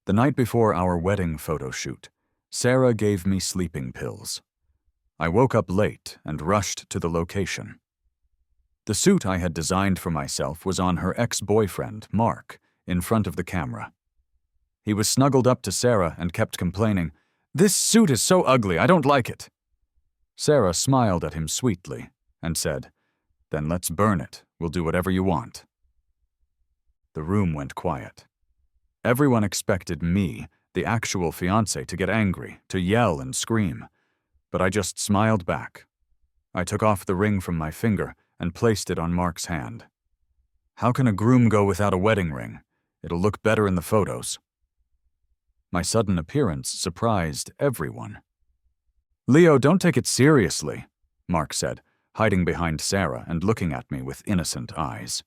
The night before our wedding photo shoot, Sarah gave me sleeping pills. I woke up late and rushed to the location. The suit I had designed for myself was on her ex-boyfriend, Mark, in front of the camera. He was snuggled up to Sarah and kept complaining, "This suit is so ugly, I don't like it." Sarah smiled at him sweetly and said, "Then let's burn it. We'll do whatever you want." The room went quiet. Everyone expected me, the actual fiancé, to get angry, to yell and scream. But I just smiled back. I took off the ring from my finger and placed it on Mark's hand. How can a groom go without a wedding ring? It'll look better in the photos. My sudden appearance surprised everyone. "Leo, don't take it seriously," Mark said, hiding behind Sarah and looking at me with innocent eyes.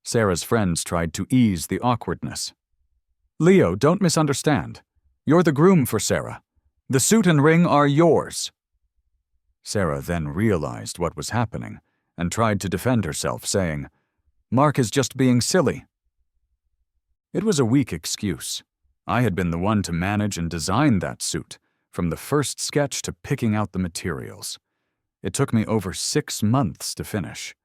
Sarah's friends tried to ease the awkwardness. "Leo, don't misunderstand. You're the groom for Sarah. The suit and ring are yours." Sarah then realized what was happening and tried to defend herself, saying, "Mark is just being silly." It was a weak excuse. I had been the one to manage and design that suit, from the first sketch to picking out the materials. It took me over 6 months to finish.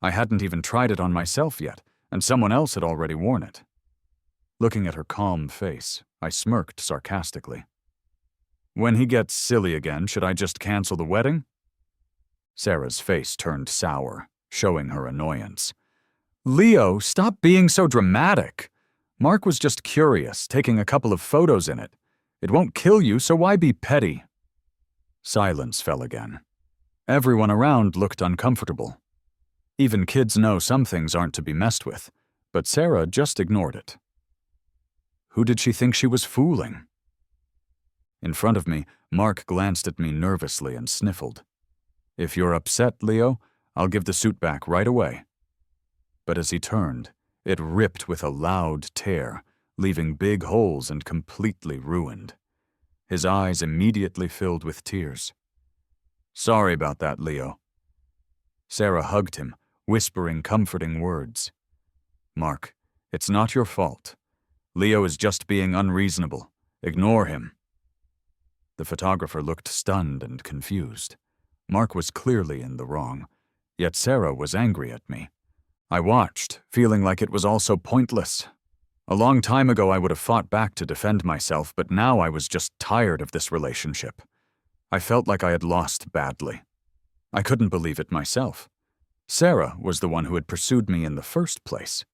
I hadn't even tried it on myself yet, and someone else had already worn it. Looking at her calm face, I smirked sarcastically. "When he gets silly again, should I just cancel the wedding?" Sarah's face turned sour, showing her annoyance. "Leo, stop being so dramatic. Mark was just curious, taking a couple of photos in it. It won't kill you, so why be petty?" Silence fell again. Everyone around looked uncomfortable. Even kids know some things aren't to be messed with, but Sarah just ignored it. Who did she think she was fooling? In front of me, Mark glanced at me nervously and sniffled. "If you're upset, Leo, I'll give the suit back right away." But as he turned, it ripped with a loud tear, leaving big holes and completely ruined. His eyes immediately filled with tears. "Sorry about that, Leo." Sarah hugged him, whispering comforting words. "Mark, it's not your fault. Leo is just being unreasonable. Ignore him." The photographer looked stunned and confused. Mark was clearly in the wrong, yet Sarah was angry at me. I watched, feeling like it was all so pointless. A long time ago I would have fought back to defend myself, but now I was just tired of this relationship. I felt like I had lost badly. I couldn't believe it myself. Sarah was the one who had pursued me in the first place.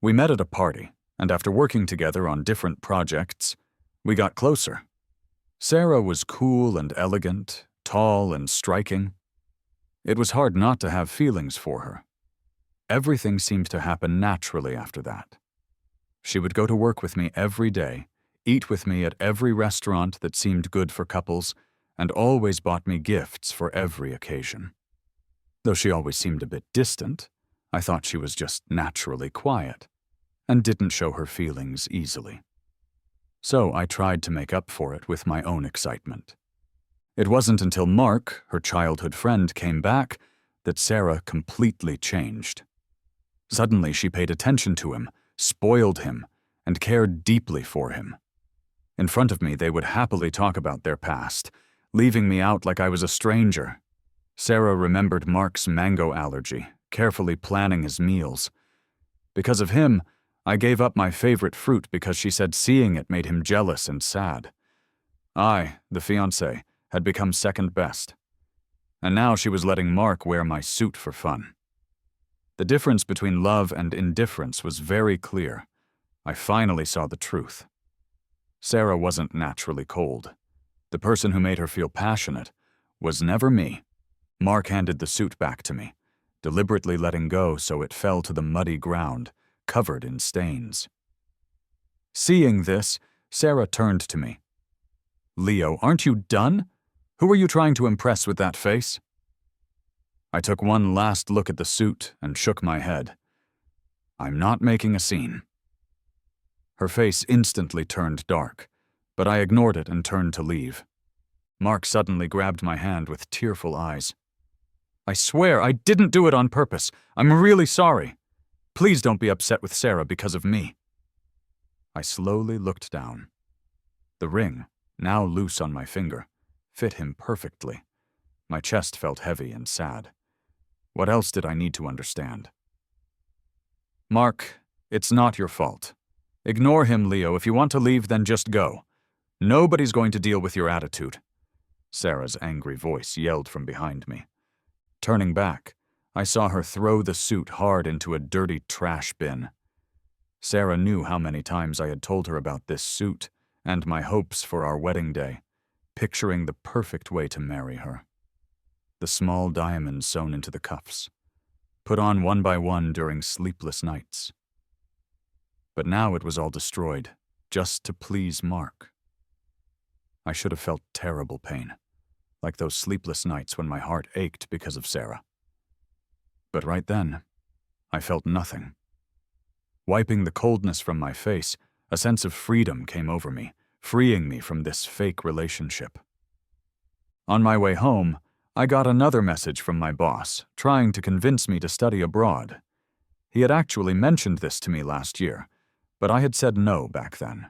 We met at a party, and after working together on different projects, we got closer. Sarah was cool and elegant, tall and striking. It was hard not to have feelings for her. Everything seemed to happen naturally after that. She would go to work with me every day, eat with me at every restaurant that seemed good for couples, and always bought me gifts for every occasion. Though she always seemed a bit distant, I thought she was just naturally quiet and didn't show her feelings easily. So I tried to make up for it with my own excitement. It wasn't until Mark, her childhood friend, came back that Sarah completely changed. Suddenly she paid attention to him, spoiled him, and cared deeply for him. In front of me, they would happily talk about their past, leaving me out like I was a stranger. Sarah remembered Mark's mango allergy, carefully planning his meals. Because of him, I gave up my favorite fruit because she said seeing it made him jealous and sad. I, the fiancé, had become second best. And now she was letting Mark wear my suit for fun. The difference between love and indifference was very clear. I finally saw the truth. Sarah wasn't naturally cold. The person who made her feel passionate was never me. Mark handed the suit back to me, deliberately letting go so it fell to the muddy ground, covered in stains. Seeing this, Sarah turned to me. "Leo, aren't you done? Who are you trying to impress with that face?" I took one last look at the suit and shook my head. "I'm not making a scene." Her face instantly turned dark, but I ignored it and turned to leave. Mark suddenly grabbed my hand with tearful eyes. "I swear I didn't do it on purpose. I'm really sorry. Please don't be upset with Sarah because of me." I slowly looked down. The ring, now loose on my finger, fit him perfectly. My chest felt heavy and sad. What else did I need to understand? Mark, it's not your fault. Ignore him, Leo. If you want to leave, then just go. Nobody's going to deal with your attitude. Sarah's angry voice yelled from behind me. Turning back, I saw her throw the suit hard into a dirty trash bin. Sarah knew how many times I had told her about this suit and my hopes for our wedding day, picturing the perfect way to marry her. The small diamonds sewn into the cuffs, put on one by one during sleepless nights. But now it was all destroyed, just to please Mark. I should have felt terrible pain, like those sleepless nights when my heart ached because of Sarah. But right then, I felt nothing. Wiping the coldness from my face, a sense of freedom came over me, freeing me from this fake relationship. On my way home, I got another message from my boss, trying to convince me to study abroad. He had actually mentioned this to me last year, but I had said no back then.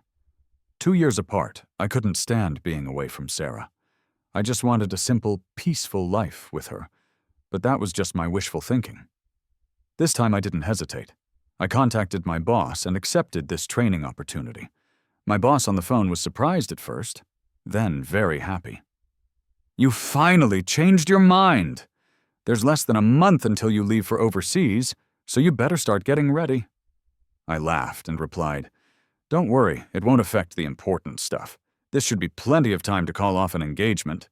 2 years apart, I couldn't stand being away from Sarah. I just wanted a simple, peaceful life with her, but that was just my wishful thinking. This time I didn't hesitate. I contacted my boss and accepted this training opportunity. My boss on the phone was surprised at first, then very happy. You finally changed your mind! There's less than a month until you leave for overseas, so you better start getting ready. I laughed and replied, Don't worry, it won't affect the important stuff. This should be plenty of time to call off an engagement.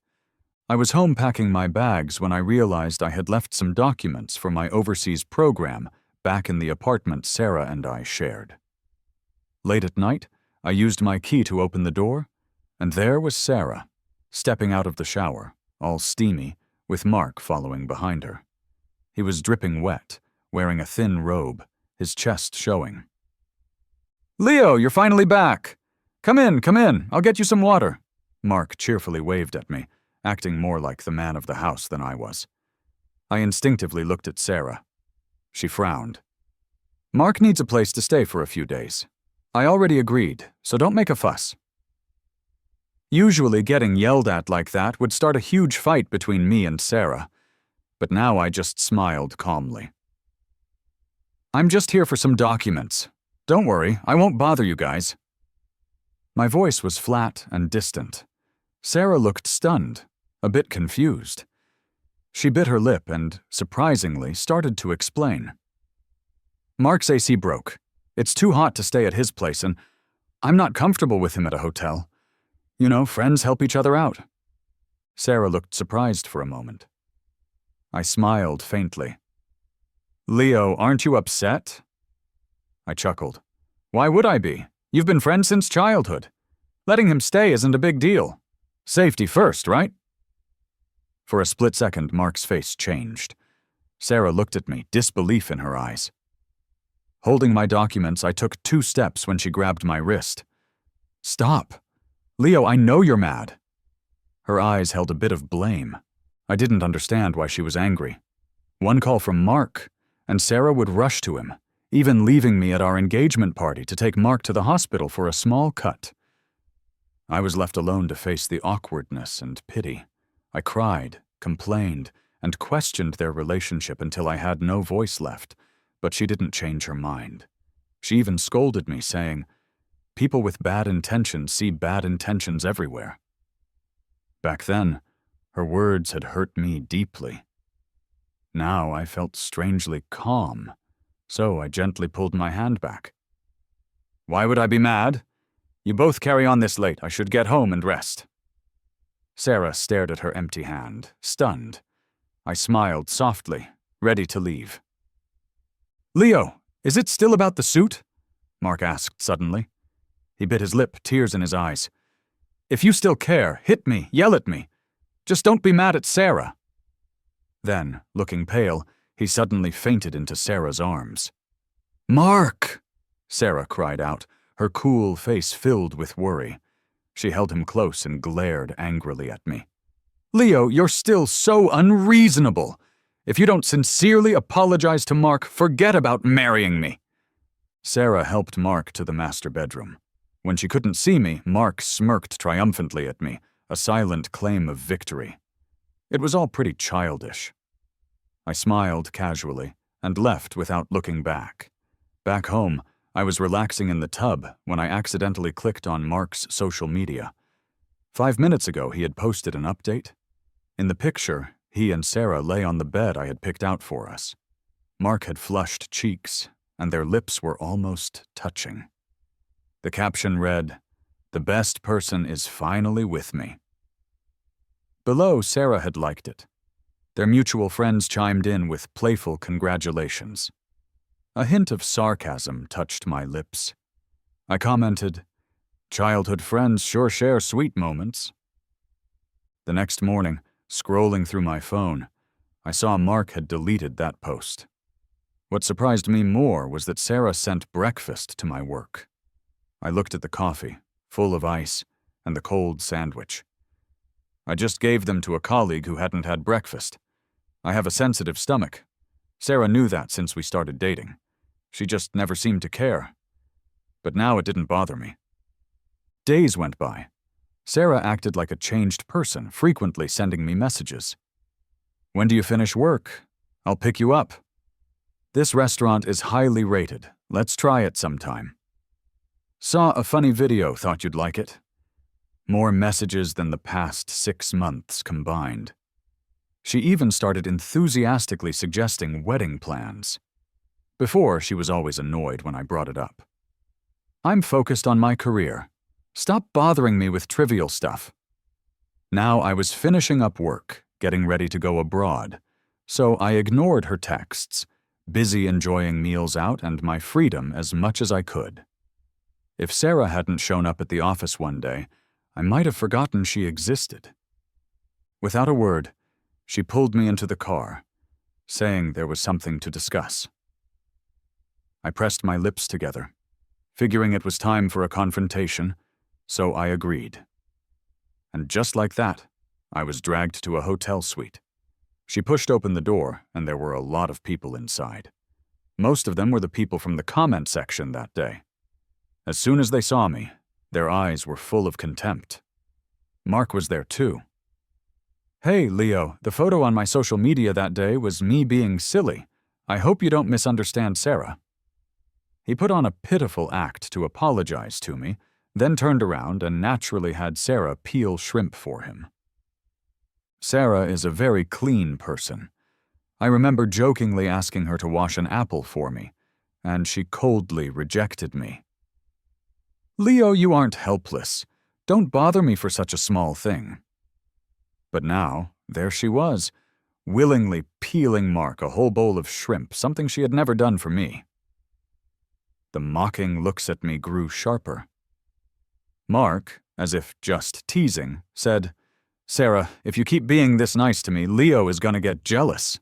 I was home packing my bags when I realized I had left some documents for my overseas program back in the apartment Sarah and I shared. Late at night, I used my key to open the door, and there was Sarah, stepping out of the shower, all steamy, with Mark following behind her. He was dripping wet, wearing a thin robe, his chest showing. Leo, you're finally back! Come in, I'll get you some water. Mark cheerfully waved at me, acting more like the man of the house than I was. I instinctively looked at Sarah. She frowned. Mark needs a place to stay for a few days. I already agreed, so don't make a fuss. Usually getting yelled at like that would start a huge fight between me and Sarah, but now I just smiled calmly. I'm just here for some documents. Don't worry, I won't bother you guys. My voice was flat and distant. Sarah looked stunned, a bit confused. She bit her lip and, surprisingly, started to explain. Mark's AC broke. It's too hot to stay at his place, and I'm not comfortable with him at a hotel. You know, friends help each other out. Sarah looked surprised for a moment. I smiled faintly. Leo, aren't you upset? I chuckled. Why would I be? You've been friends since childhood. Letting him stay isn't a big deal. Safety first, right? For a split second, Mark's face changed. Sarah looked at me, disbelief in her eyes. Holding my documents, I took 2 steps when she grabbed my wrist. Stop! Leo, I know you're mad. Her eyes held a bit of blame. I didn't understand why she was angry. One call from Mark, and Sarah would rush to him, even leaving me at our engagement party to take Mark to the hospital for a small cut. I was left alone to face the awkwardness and pity. I cried, complained, and questioned their relationship until I had no voice left, but she didn't change her mind. She even scolded me, saying, People with bad intentions see bad intentions everywhere. Back then, her words had hurt me deeply. Now I felt strangely calm, so I gently pulled my hand back. Why would I be mad? You both carry on this late. I should get home and rest. Sarah stared at her empty hand, stunned. I smiled softly, ready to leave. Leo, is it still about the suit? Mark asked suddenly. He bit his lip, tears in his eyes. If you still care, hit me, yell at me. Just don't be mad at Sarah. Then, looking pale, he suddenly fainted into Sarah's arms. Mark! Sarah cried out, her cool face filled with worry. She held him close and glared angrily at me. Leo, you're still so unreasonable. If you don't sincerely apologize to Mark, forget about marrying me. Sarah helped Mark to the master bedroom, When she couldn't see me, Mark smirked triumphantly at me, a silent claim of victory. It was all pretty childish. I smiled casually and left without looking back. Back home, I was relaxing in the tub when I accidentally clicked on Mark's social media. 5 minutes ago, he had posted an update. In the picture, he and Sarah lay on the bed I had picked out for us. Mark had flushed cheeks, and their lips were almost touching. The caption read, "The best person is finally with me." Below, Sarah had liked it. Their mutual friends chimed in with playful congratulations. A hint of sarcasm touched my lips. I commented, "Childhood friends sure share sweet moments." The next morning, scrolling through my phone, I saw Mark had deleted that post. What surprised me more was that Sarah sent breakfast to my work. I looked at the coffee, full of ice, and the cold sandwich. I just gave them to a colleague who hadn't had breakfast. I have a sensitive stomach. Sarah knew that since we started dating. She just never seemed to care. But now it didn't bother me. Days went by. Sarah acted like a changed person, frequently sending me messages. "When do you finish work? I'll pick you up. This restaurant is highly rated. Let's try it sometime. Saw a funny video, thought you'd like it." More messages than the past 6 months combined. She even started enthusiastically suggesting wedding plans. Before, she was always annoyed when I brought it up. "I'm focused on my career. Stop bothering me with trivial stuff." Now I was finishing up work, getting ready to go abroad, so I ignored her texts, busy enjoying meals out and my freedom as much as I could. If Sarah hadn't shown up at the office one day, I might have forgotten she existed. Without a word, she pulled me into the car, saying there was something to discuss. I pressed my lips together, figuring it was time for a confrontation, so I agreed. And just like that, I was dragged to a hotel suite. She pushed open the door, and there were a lot of people inside. Most of them were the people from the comment section that day. As soon as they saw me, their eyes were full of contempt. Mark was there too. "Hey, Leo, the photo on my social media that day was me being silly. I hope you don't misunderstand Sarah." He put on a pitiful act to apologize to me, then turned around and naturally had Sarah peel shrimp for him. Sarah is a very clean person. I remember jokingly asking her to wash an apple for me, and she coldly rejected me. "Leo, you aren't helpless. Don't bother me for such a small thing." But now, there she was, willingly peeling Mark a whole bowl of shrimp, something she had never done for me. The mocking looks at me grew sharper. Mark, as if just teasing, said, "Sarah, if you keep being this nice to me, Leo is gonna get jealous."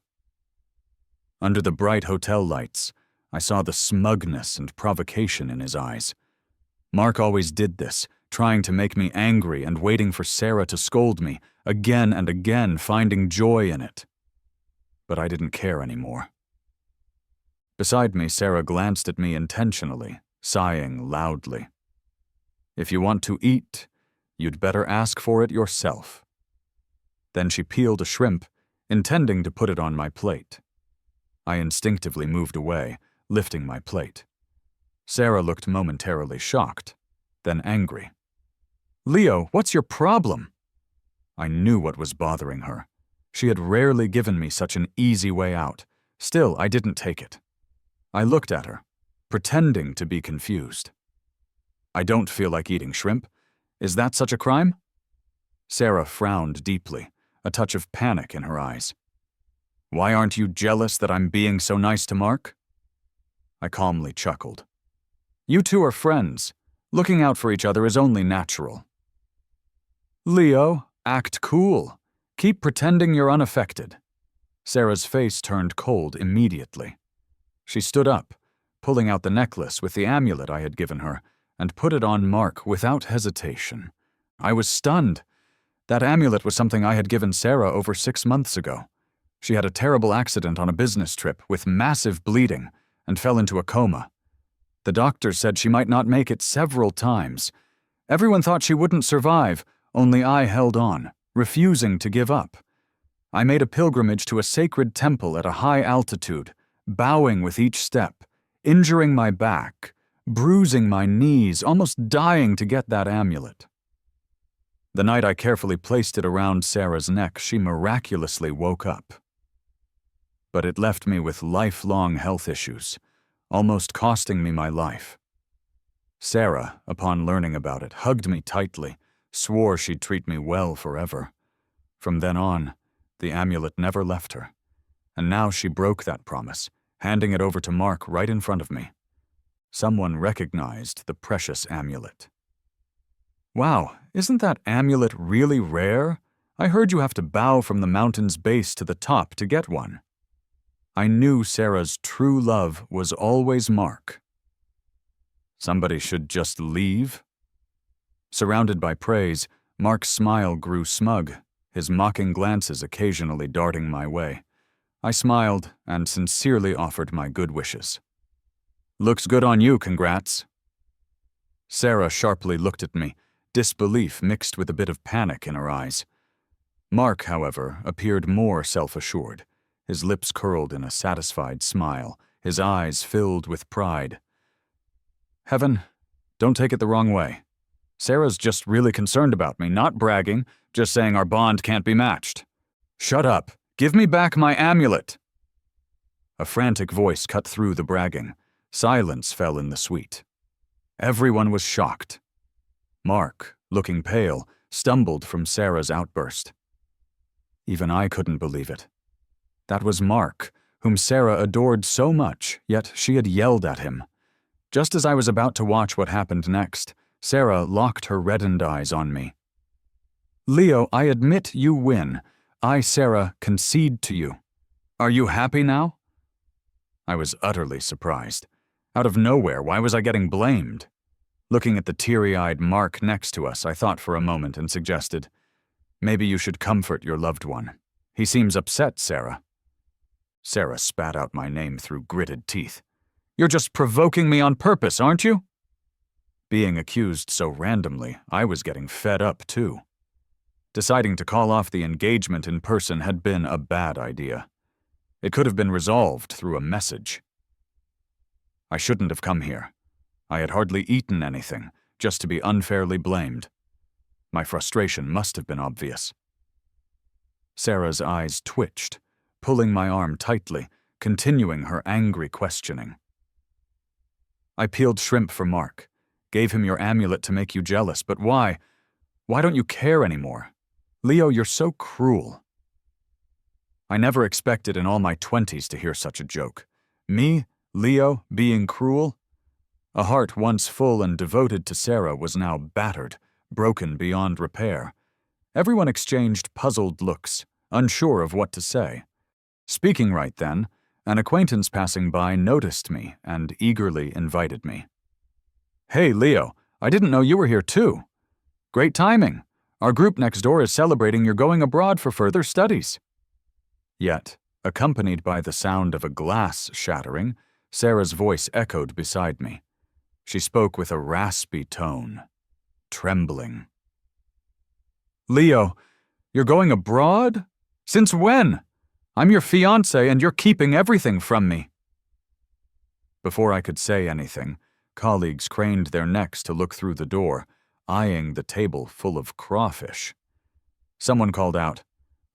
Under the bright hotel lights, I saw the smugness and provocation in his eyes. Mark always did this, trying to make me angry and waiting for Sarah to scold me, again and again, finding joy in it. But I didn't care anymore. Beside me, Sarah glanced at me intentionally, sighing loudly. "If you want to eat, you'd better ask for it yourself." Then she peeled a shrimp, intending to put it on my plate. I instinctively moved away, lifting my plate. Sarah looked momentarily shocked, then angry. "Leo, what's your problem?" I knew what was bothering her. She had rarely given me such an easy way out. Still, I didn't take it. I looked at her, pretending to be confused. "I don't feel like eating shrimp. Is that such a crime?" Sarah frowned deeply, a touch of panic in her eyes. "Why aren't you jealous that I'm being so nice to Mark?" I calmly chuckled. "You two are friends. Looking out for each other is only natural." "Leo, act cool. Keep pretending you're unaffected." Sarah's face turned cold immediately. She stood up, pulling out the necklace with the amulet I had given her, and put it on Mark without hesitation. I was stunned. That amulet was something I had given Sarah over 6 months ago. She had a terrible accident on a business trip with massive bleeding and fell into a coma. The doctor said she might not make it several times. Everyone thought she wouldn't survive, only I held on, refusing to give up. I made a pilgrimage to a sacred temple at a high altitude, bowing with each step, injuring my back, bruising my knees, almost dying to get that amulet. The night I carefully placed it around Sarah's neck, she miraculously woke up. But it left me with lifelong health issues, almost costing me my life. Sarah, upon learning about it, hugged me tightly, swore she'd treat me well forever. From then on, the amulet never left her, and now she broke that promise, handing it over to Mark right in front of me. Someone recognized the precious amulet. Wow, isn't that amulet really rare? I heard you have to bow from the mountain's base to the top to get one. I knew Sarah's true love was always Mark. Somebody should just leave? Surrounded by praise, Mark's smile grew smug, his mocking glances occasionally darting my way. I smiled and sincerely offered my good wishes. Looks good on you, congrats. Sarah sharply looked at me, disbelief mixed with a bit of panic in her eyes. Mark, however, appeared more self-assured, his lips curled in a satisfied smile, his eyes filled with pride. Heaven, don't take it the wrong way. Sarah's just really concerned about me, not bragging, just saying our bond can't be matched. Shut up. Give me back my amulet. A frantic voice cut through the bragging. Silence fell in the suite. Everyone was shocked. Mark, looking pale, stumbled from Sarah's outburst. Even I couldn't believe it. That was Mark, whom Sarah adored so much, yet she had yelled at him. Just as I was about to watch what happened next, Sarah locked her reddened eyes on me. Leo, I admit you win. I, Sarah, concede to you. Are you happy now? I was utterly surprised. Out of nowhere, why was I getting blamed? Looking at the teary-eyed Mark next to us, I thought for a moment and suggested, maybe you should comfort your loved one. He seems upset, Sarah. Sarah spat out my name through gritted teeth. You're just provoking me on purpose, aren't you? Being accused so randomly, I was getting fed up too. Deciding to call off the engagement in person had been a bad idea. It could have been resolved through a message. I shouldn't have come here. I had hardly eaten anything, just to be unfairly blamed. My frustration must have been obvious. Sarah's eyes twitched, pulling my arm tightly, continuing her angry questioning. I peeled shrimp for Mark, gave him your amulet to make you jealous, but why? Why don't you care anymore? Leo, you're so cruel. I never expected in all my 20s to hear such a joke. Me, Leo, being cruel? A heart once full and devoted to Sarah was now battered, broken beyond repair. Everyone exchanged puzzled looks, unsure of what to say. Speaking right then, an acquaintance passing by noticed me and eagerly invited me. Hey, Leo, I didn't know you were here too. Great timing. Our group next door is celebrating your going abroad for further studies. Yet, accompanied by the sound of a glass shattering, Sarah's voice echoed beside me. She spoke with a raspy tone, trembling. Leo, you're going abroad? Since when? I'm your fiancé and you're keeping everything from me. Before I could say anything, colleagues craned their necks to look through the door, eyeing the table full of crawfish. Someone called out,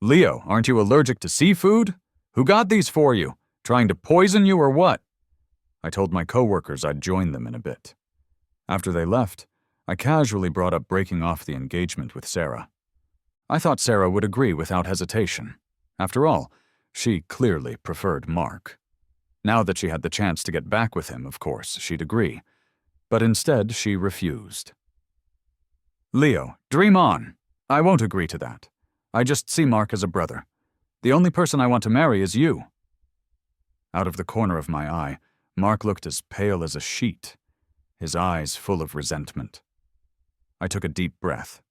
Leo, aren't you allergic to seafood? Who got these for you? Trying to poison you or what? I told my coworkers I'd join them in a bit. After they left, I casually brought up breaking off the engagement with Sarah. I thought Sarah would agree without hesitation. After all, she clearly preferred Mark. Now that she had the chance to get back with him, of course, she'd agree. But instead, she refused. Leo, dream on. I won't agree to that. I just see Mark as a brother. The only person I want to marry is you. Out of the corner of my eye, Mark looked as pale as a sheet, his eyes full of resentment. I took a deep breath.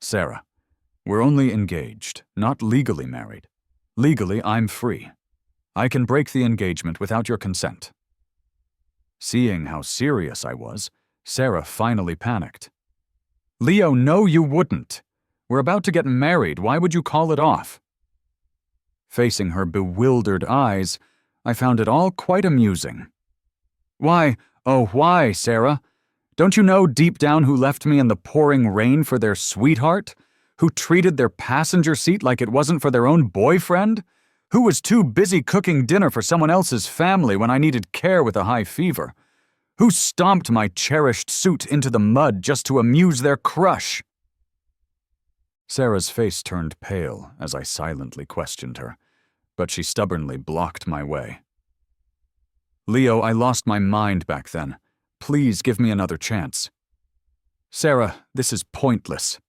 Sarah, we're only engaged, not legally married. Legally, I'm free. I can break the engagement without your consent. Seeing how serious I was, Sarah finally panicked. "Leo, no, you wouldn't. We're about to get married. Why would you call it off?" Facing her bewildered eyes, I found it all quite amusing. "Why, oh why, Sarah? Don't you know deep down who left me in the pouring rain for their sweetheart? Who treated their passenger seat like it wasn't for their own boyfriend? Who was too busy cooking dinner for someone else's family when I needed care with a high fever? Who stomped my cherished suit into the mud just to amuse their crush?" Sarah's face turned pale as I silently questioned her, but she stubbornly blocked my way. "Leo, I lost my mind back then. Please give me another chance." "Sarah, this is pointless."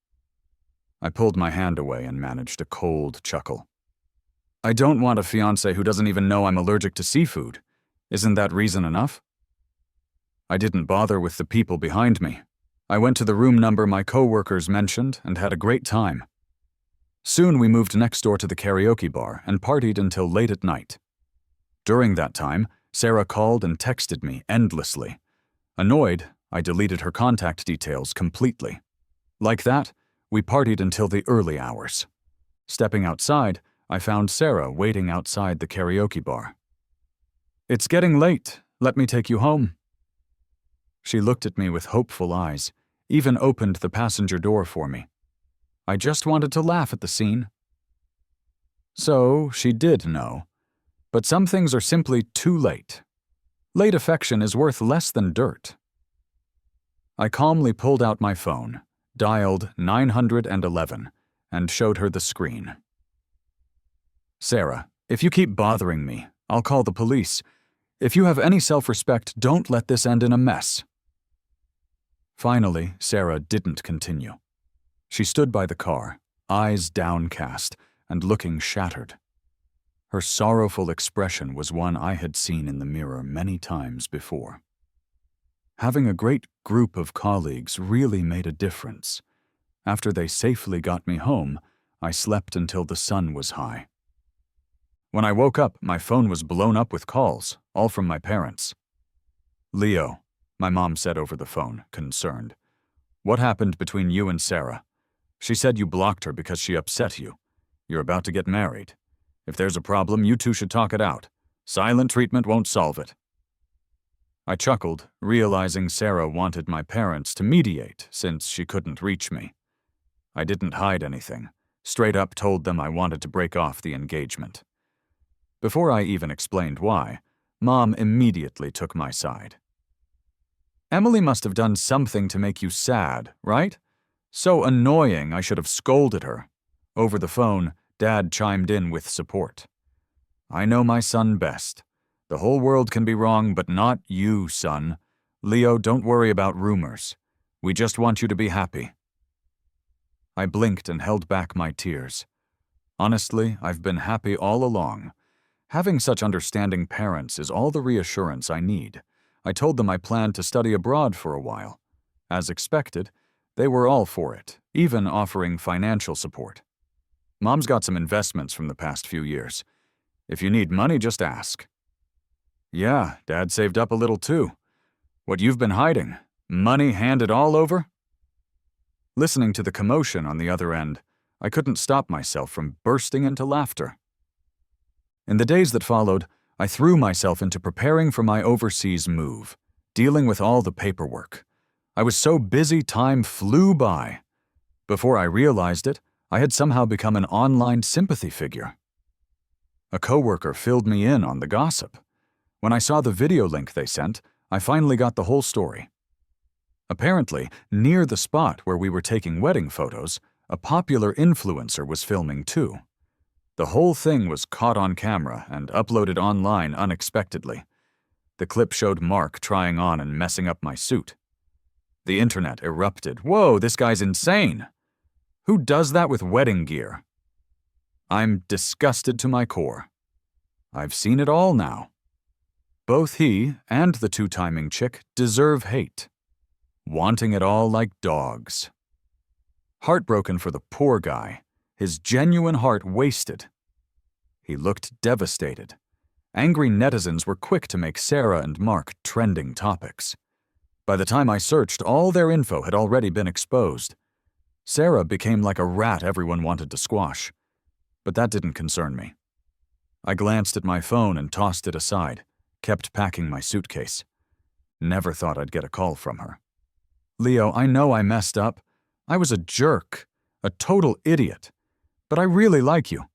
I pulled my hand away and managed a cold chuckle. "I don't want a fiancé who doesn't even know I'm allergic to seafood. Isn't that reason enough?" I didn't bother with the people behind me. I went to the room number my co-workers mentioned and had a great time. Soon we moved next door to the karaoke bar and partied until late at night. During that time, Sarah called and texted me endlessly. Annoyed, I deleted her contact details completely. Like that, we partied until the early hours. Stepping outside, I found Sarah waiting outside the karaoke bar. "It's getting late. Let me take you home." She looked at me with hopeful eyes, even opened the passenger door for me. I just wanted to laugh at the scene. So she did know. But some things are simply too late. Late affection is worth less than dirt. I calmly pulled out my phone, dialed 911, and showed her the screen. "Sarah, if you keep bothering me, I'll call the police. If you have any self-respect, don't let this end in a mess." Finally, Sarah didn't continue. She stood by the car, eyes downcast and looking shattered. Her sorrowful expression was one I had seen in the mirror many times before. Having a great group of colleagues really made a difference. After they safely got me home, I slept until the sun was high. When I woke up, my phone was blown up with calls, all from my parents. "Leo," my mom said over the phone, concerned. "What happened between you and Sarah? She said you blocked her because she upset you. You're about to get married. If there's a problem, you two should talk it out. Silent treatment won't solve it." I chuckled, realizing Sarah wanted my parents to mediate since she couldn't reach me. I didn't hide anything, straight up told them I wanted to break off the engagement. Before I even explained why, Mom immediately took my side. "Emily must have done something to make you sad, right? So annoying I should have scolded her." Over the phone, Dad chimed in with support. "I know my son best. The whole world can be wrong, but not you, son. Leo, don't worry about rumors. We just want you to be happy." I blinked and held back my tears. Honestly, I've been happy all along. Having such understanding parents is all the reassurance I need. I told them I planned to study abroad for a while. As expected, they were all for it, even offering financial support. Mom's got some investments from the past few years. If you need money, just ask. Yeah, Dad saved up a little too. What you've been hiding? Money handed all over? Listening to the commotion on the other end, I couldn't stop myself from bursting into laughter. In the days that followed, I threw myself into preparing for my overseas move, dealing with all the paperwork. I was so busy time flew by. Before I realized it, I had somehow become an online sympathy figure. A coworker filled me in on the gossip. When I saw the video link they sent, I finally got the whole story. Apparently, near the spot where we were taking wedding photos, a popular influencer was filming too. The whole thing was caught on camera and uploaded online unexpectedly. The clip showed Mark trying on and messing up my suit. The internet erupted. "Whoa, this guy's insane! Who does that with wedding gear?" I'm disgusted to my core. I've seen it all now. Both he and the two-timing chick deserve hate. Wanting it all like dogs. Heartbroken for the poor guy, his genuine heart wasted. He looked devastated. Angry netizens were quick to make Sarah and Mark trending topics. By the time I searched, all their info had already been exposed. Sarah became like a rat everyone wanted to squash. But that didn't concern me. I glanced at my phone and tossed it aside, kept packing my suitcase. Never thought I'd get a call from her. Leo, I know I messed up. I was a jerk, a total idiot. But I really like you.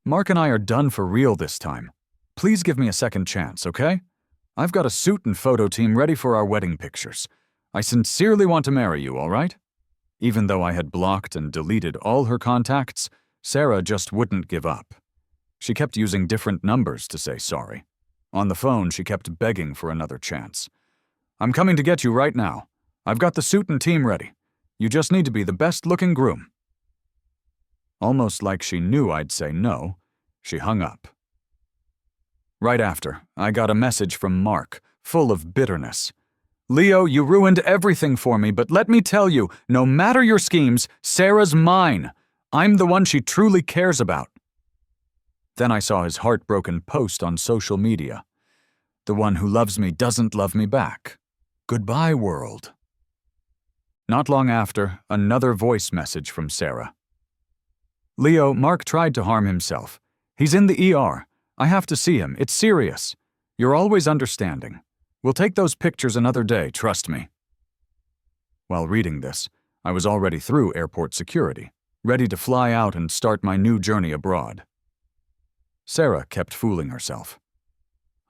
Mark and I are done for real this time. Please give me a second chance, okay? I've got a suit and photo team ready for our wedding pictures. I sincerely want to marry you, all right? Even though I had blocked and deleted all her contacts, Sarah just wouldn't give up. She kept using different numbers to say sorry. On the phone, she kept begging for another chance. I'm coming to get you right now. I've got the suit and team ready. You just need to be the best-looking groom. Almost like she knew I'd say no, she hung up. Right after, I got a message from Mark, full of bitterness. Leo, you ruined everything for me, but let me tell you, no matter your schemes, Sarah's mine. I'm the one she truly cares about. Then I saw his heartbroken post on social media. The one who loves me doesn't love me back. Goodbye, world. Not long after, another voice message from Sarah. Leo, Mark tried to harm himself. He's in the ER. I have to see him. It's serious. You're always understanding. We'll take those pictures another day, trust me. While reading this, I was already through airport security, ready to fly out and start my new journey abroad. Sarah kept fooling herself.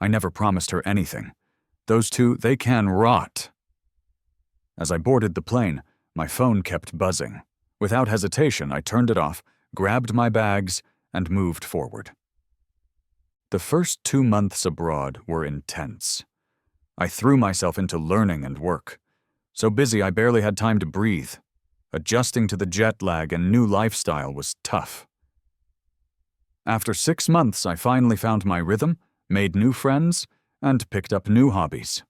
I never promised her anything. Those two, they can rot. As I boarded the plane, my phone kept buzzing. Without hesitation, I turned it off, grabbed my bags, and moved forward. The first 2 months abroad were intense. I threw myself into learning and work. So busy I barely had time to breathe. Adjusting to the jet lag and new lifestyle was tough. After 6 months, I finally found my rhythm, made new friends, and picked up new hobbies.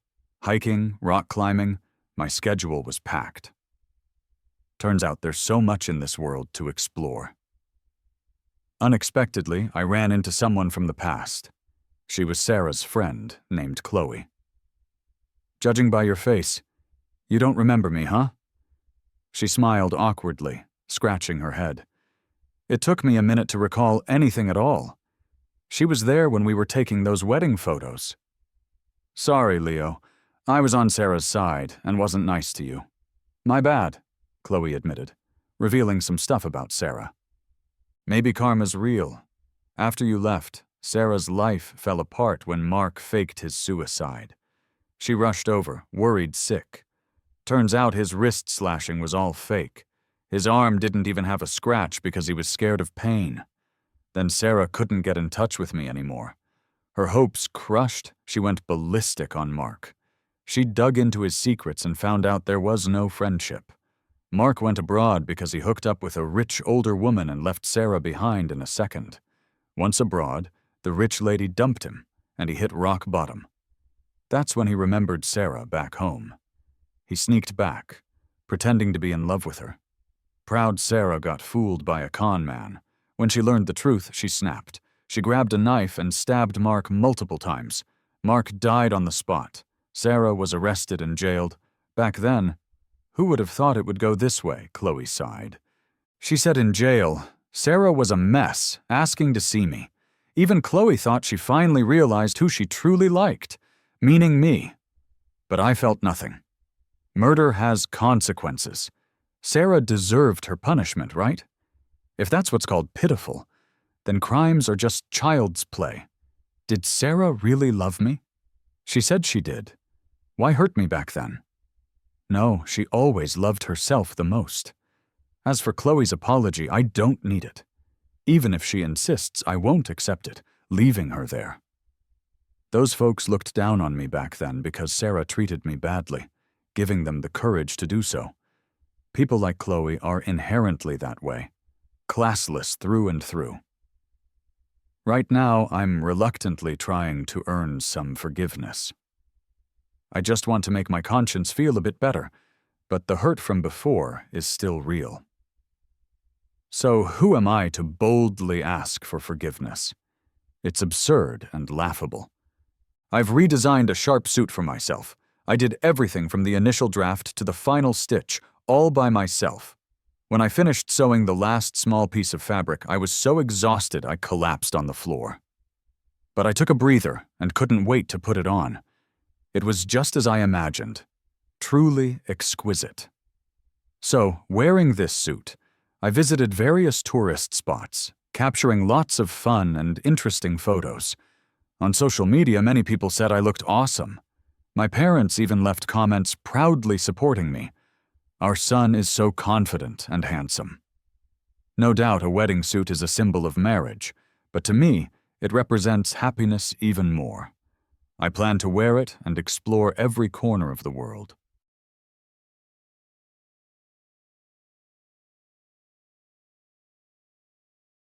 Hiking, rock climbing, my schedule was packed. Turns out there's so much in this world to explore. Unexpectedly, I ran into someone from the past. She was Sarah's friend, named Chloe. Judging by your face, you don't remember me, huh? She smiled awkwardly, scratching her head. It took me a minute to recall anything at all. She was there when we were taking those wedding photos. Sorry, Leo. I was on Sarah's side and wasn't nice to you. My bad, Chloe admitted, revealing some stuff about Sarah. Maybe karma's real. After you left, Sarah's life fell apart when Mark faked his suicide. She rushed over, worried sick. Turns out his wrist slashing was all fake. His arm didn't even have a scratch because he was scared of pain. Then Sarah couldn't get in touch with me anymore. Her hopes crushed, she went ballistic on Mark. She dug into his secrets and found out there was no friendship. Mark went abroad because he hooked up with a rich older woman and left Sarah behind in a second. Once abroad, the rich lady dumped him, and he hit rock bottom. That's when he remembered Sarah back home. He sneaked back, pretending to be in love with her. Proud Sarah got fooled by a con man. When she learned the truth, she snapped. She grabbed a knife and stabbed Mark multiple times. Mark died on the spot. Sarah was arrested and jailed. Back then, who would have thought it would go this way, Chloe sighed. She said in jail, Sarah was a mess, asking to see me. Even Chloe thought she finally realized who she truly liked, meaning me. But I felt nothing. Murder has consequences. Sarah deserved her punishment, right? If that's what's called pitiful, then crimes are just child's play. Did Sarah really love me? She said she did. Why hurt me back then? No, she always loved herself the most. As for Chloe's apology, I don't need it. Even if she insists, I won't accept it, leaving her there. Those folks looked down on me back then because Sarah treated me badly, giving them the courage to do so. People like Chloe are inherently that way, classless through and through. Right now, I'm reluctantly trying to earn some forgiveness. I just want to make my conscience feel a bit better, but the hurt from before is still real. So who am I to boldly ask for forgiveness? It's absurd and laughable. I've redesigned a sharp suit for myself. I did everything from the initial draft to the final stitch, all by myself. When I finished sewing the last small piece of fabric, I was so exhausted I collapsed on the floor. But I took a breather and couldn't wait to put it on. It was just as I imagined. Truly exquisite. So, wearing this suit, I visited various tourist spots, capturing lots of fun and interesting photos. On social media, many people said I looked awesome. My parents even left comments proudly supporting me. Our son is so confident and handsome. No doubt a wedding suit is a symbol of marriage, but to me, it represents happiness even more. I plan to wear it and explore every corner of the world.